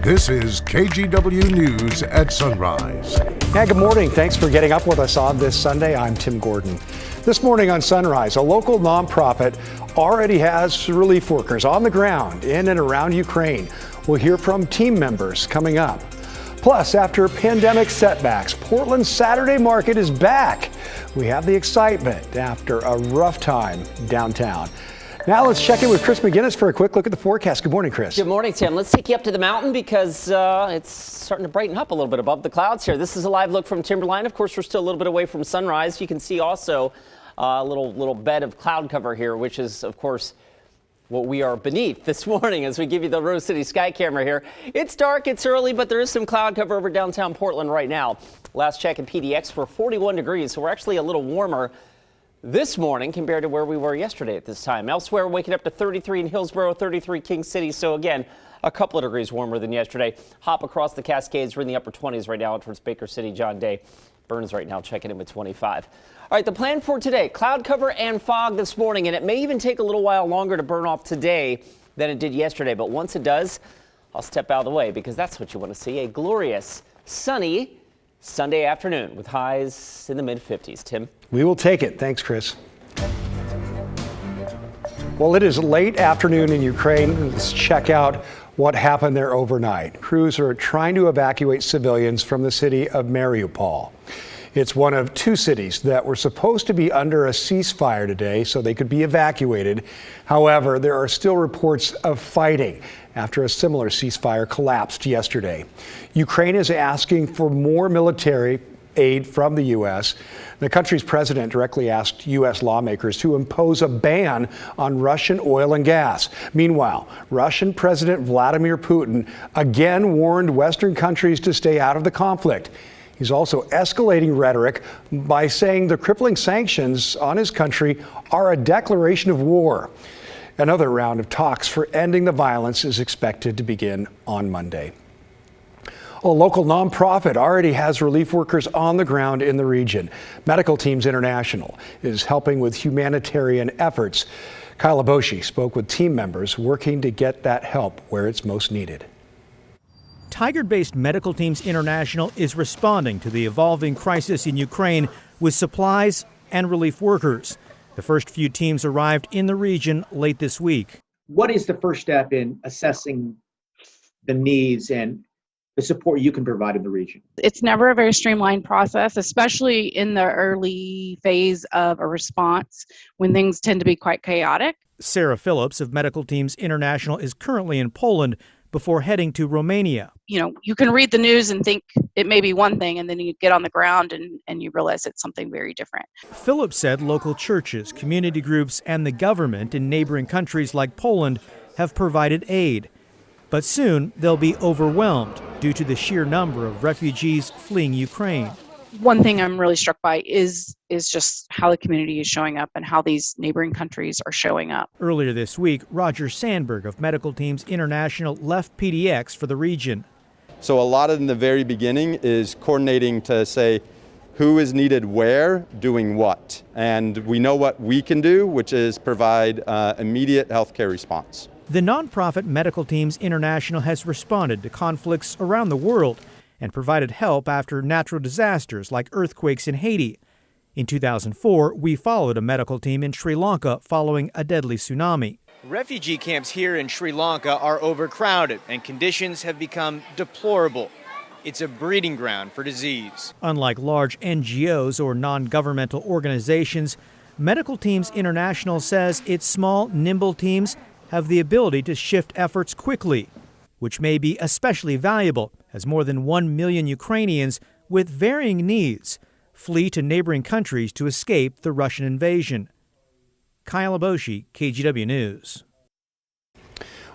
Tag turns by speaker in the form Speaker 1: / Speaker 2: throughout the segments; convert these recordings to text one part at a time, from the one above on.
Speaker 1: This is KGW News at Sunrise.
Speaker 2: Yeah, good morning. Thanks for getting up with us on this Sunday. I'm Tim Gordon. This morning on Sunrise, a local nonprofit already has relief workers on the ground in and around Ukraine. We'll hear from team members coming up. Plus, after pandemic setbacks, Portland's Saturday market is back. We have the excitement after a rough time downtown. Now let's check in with Chris McGinnis for a quick look at the forecast. Good morning, Chris.
Speaker 3: Good morning, Tim. Let's take you up to the mountain because it's starting to brighten up a little bit above the clouds here. This is a live look from Timberline. Of course, we're still a little bit away from sunrise. You can see also a little bed of cloud cover here, which is, of course, what we are beneath this morning as we give you the Rose City sky camera here. It's dark, it's early, but there is some cloud cover over downtown Portland right now. Last check in PDX, we're 41 degrees, so we're actually a little warmer this morning compared to where we were yesterday at this time. Elsewhere, waking up to 33 in Hillsborough, 33 King City. So again, a couple of degrees warmer than yesterday. Hop across the Cascades. We're in the upper 20s right now towards Baker City, John Day. Burns right now checking in with 25. All right, the plan for today, cloud cover and fog this morning, and it may even take a little while longer to burn off today than it did yesterday. But once it does, I'll step out of the way because that's what you want to see. A glorious, sunny Sunday afternoon with highs in the mid-50s. Tim?
Speaker 2: We will take it. Thanks, Chris. Well, it is late afternoon in Ukraine. Let's check out what happened there overnight. Crews are trying to evacuate civilians from the city of Mariupol. It's one of two cities that were supposed to be under a ceasefire today so they could be evacuated. However, there are still reports of fighting after a similar ceasefire collapsed yesterday. Ukraine is asking for more military aid from the U.S. The country's president directly asked U.S. lawmakers to impose a ban on Russian oil and gas. Meanwhile, Russian President Vladimir Putin again warned Western countries to stay out of the conflict. He's also escalating rhetoric by saying the crippling sanctions on his country are a declaration of war. Another round of talks for ending the violence is expected to begin on Monday. A local nonprofit already has relief workers on the ground in the region. Medical Teams International is helping with humanitarian efforts. Kyle Aboshi spoke with team members working to get that help where it's most needed.
Speaker 4: Tigard-based Medical Teams International is responding to the evolving crisis in Ukraine with supplies and relief workers. The first few teams arrived in the region late this week.
Speaker 5: What is the first step in assessing the needs and the support you can provide in the region?
Speaker 6: It's never a very streamlined process, especially in the early phase of a response when things tend to be quite chaotic.
Speaker 4: Sarah Phillips of Medical Teams International is currently in Poland before heading to Romania.
Speaker 6: You know, you can read the news and think it may be one thing, and then you get on the ground and you realize it's something very different.
Speaker 4: Phillips said local churches, community groups, and the government in neighboring countries like Poland have provided aid. But soon they'll be overwhelmed due to the sheer number of refugees fleeing Ukraine.
Speaker 6: One thing I'm really struck by is just how the community is showing up and how these neighboring countries are showing up.
Speaker 4: Earlier this week, Roger Sandberg of Medical Teams International left PDX for the region.
Speaker 7: So a lot in the very beginning is coordinating to say who is needed where, doing what. And we know what we can do, which is provide immediate healthcare response.
Speaker 4: The nonprofit Medical Teams International has responded to conflicts around the world and provided help after natural disasters like earthquakes in Haiti. In 2004, we followed a medical team in Sri Lanka following a deadly tsunami.
Speaker 8: Refugee camps here in Sri Lanka are overcrowded and conditions have become deplorable. It's a breeding ground for disease.
Speaker 4: Unlike large NGOs or non-governmental organizations, Medical Teams International says its small, nimble teams have the ability to shift efforts quickly, which may be especially valuable as more than 1 million Ukrainians with varying needs flee to neighboring countries to escape the Russian invasion. Kyle Aboshi, KGW News.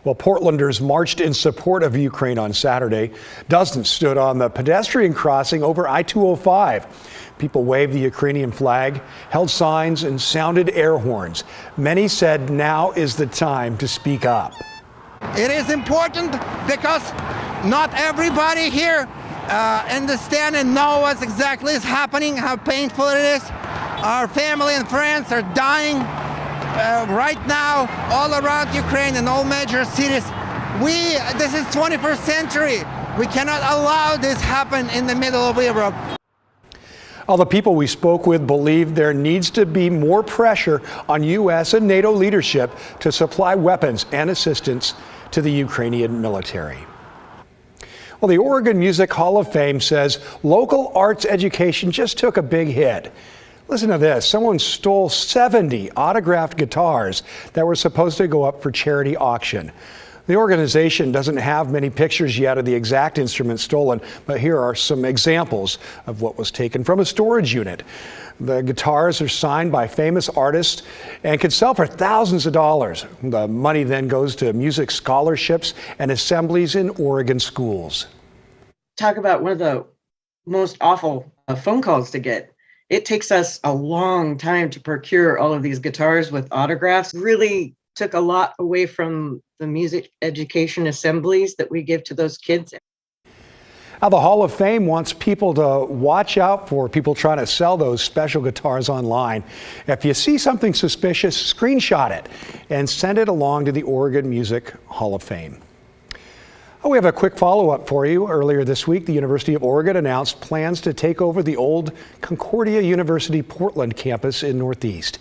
Speaker 2: Well, Portlanders marched in support of Ukraine on Saturday. Dozens stood on the pedestrian crossing over I-205. People waved the Ukrainian flag, held signs, and sounded air horns. Many said now is the time to speak up.
Speaker 9: It is important because not everybody here understand and know what exactly is happening, how painful it is. Our family and friends are dying right now all around Ukraine in all major cities. This is 21st century. We cannot allow this happen in the middle of Europe.
Speaker 2: All the people we spoke with believe there needs to be more pressure on U.S. and NATO leadership to supply weapons and assistance to the Ukrainian military. Well, the Oregon Music Hall of Fame says local arts education just took a big hit. Listen to this. Someone stole 70 autographed guitars that were supposed to go up for charity auction. The organization doesn't have many pictures yet of the exact instruments stolen, but here are some examples of what was taken from a storage unit. The guitars are signed by famous artists and could sell for thousands of dollars. The money then goes to music scholarships and assemblies in Oregon schools.
Speaker 10: Talk about one of the most awful phone calls to get. It takes us a long time to procure all of these guitars with autographs. Really took a lot away from the music education assemblies that we give to those kids.
Speaker 2: Now, the Hall of Fame wants people to watch out for people trying to sell those special guitars online. If you see something suspicious, screenshot it and send it along to the Oregon Music Hall of Fame. We have a quick follow-up for you. Earlier this week, the University of Oregon announced plans to take over the old Concordia University Portland campus in Northeast.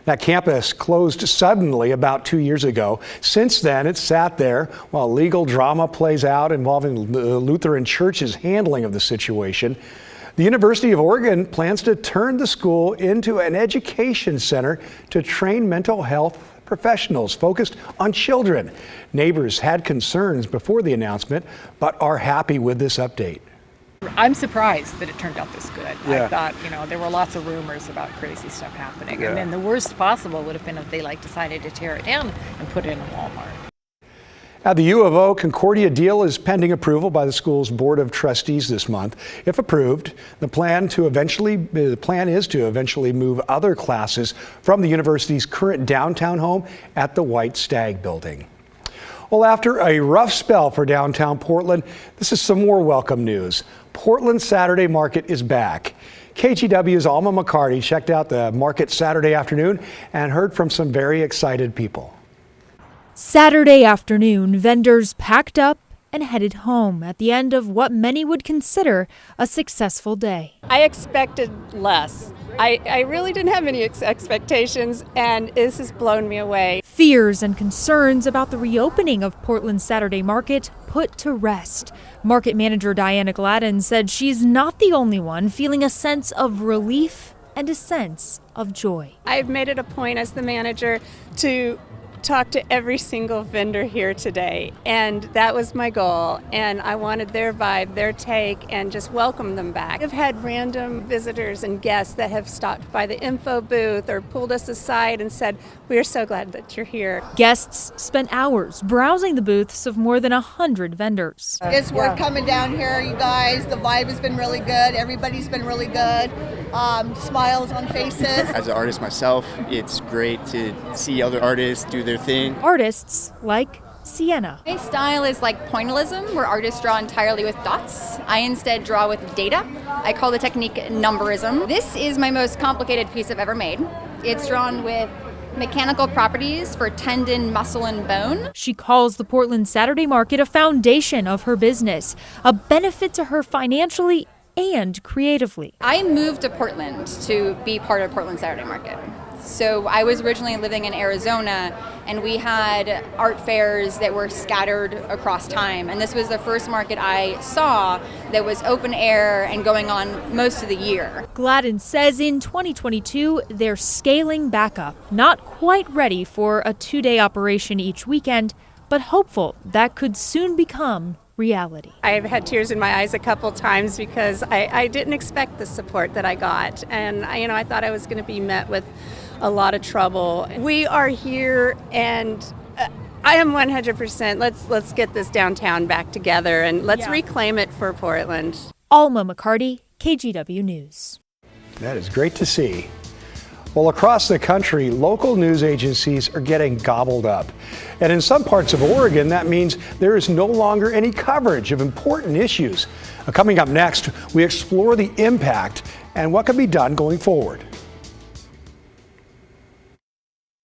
Speaker 2: That campus closed suddenly about 2 years ago. Since then, it's sat there while legal drama plays out involving the Lutheran Church's handling of the situation. The University of Oregon plans to turn the school into an education center to train mental health professionals focused on children. Neighbors had concerns before the announcement, but are happy with this update.
Speaker 11: I'm surprised that it turned out this good.
Speaker 2: Yeah.
Speaker 11: I thought, there were lots of rumors about crazy stuff happening.
Speaker 2: Yeah.
Speaker 11: And then the worst possible would have been if they decided to tear it down and put it in a Walmart.
Speaker 2: Now, the U of O Concordia deal is pending approval by the school's Board of Trustees this month. If approved, the plan is to eventually move other classes from the university's current downtown home at the White Stag building. Well, after a rough spell for downtown Portland, this is some more welcome news. Portland Saturday Market is back. KGW's Alma McCarty checked out the market Saturday afternoon and heard from some very excited people.
Speaker 12: Saturday afternoon, vendors packed up and headed home at the end of what many would consider a successful day.
Speaker 13: I expected less. I really didn't have any expectations, and this has blown me away.
Speaker 12: Fears and concerns about the reopening of Portland's Saturday Market put to rest. Market manager Diana Gladden said she's not the only one feeling a sense of relief and a sense of joy.
Speaker 13: I've made it a point as the manager to talk to every single vendor here today, and that was my goal, and I wanted their vibe, their take, and just welcome them back. I've had random visitors and guests that have stopped by the info booth or pulled us aside and said, "We are so glad that you're here."
Speaker 12: Guests spent hours browsing the booths of more than 100 vendors.
Speaker 14: It's worth coming down here, you guys. The vibe has been really good. Everybody's been really good. Smiles on faces.
Speaker 15: As an artist myself, it's great to see other artists do their thing.
Speaker 12: Artists like Sienna.
Speaker 16: My style is like pointillism, where artists draw entirely with dots. I instead draw with data. I call the technique numberism. This is my most complicated piece I've ever made. It's drawn with mechanical properties for tendon, muscle, and bone.
Speaker 12: She calls the Portland Saturday Market a foundation of her business, a benefit to her financially and creatively.
Speaker 16: I moved to Portland to be part of Portland Saturday Market. So I was originally living in Arizona, and we had art fairs that were scattered across time. And this was the first market I saw that was open air and going on most of the year.
Speaker 12: Gladden says in 2022, they're scaling back up, not quite ready for a 2-day operation each weekend, but hopeful that could soon become reality.
Speaker 13: I've had tears in my eyes a couple times because I didn't expect the support that I got. And I thought I was going to be met with a lot of trouble. We are here, and I am 100%. Let's get this downtown back together, and let's reclaim it for Portland.
Speaker 12: Alma McCarty, KGW News.
Speaker 2: That is great to see. Well, across the country, local news agencies are getting gobbled up. And in some parts of Oregon, that means there is no longer any coverage of important issues. Coming up next, we explore the impact and what can be done going forward.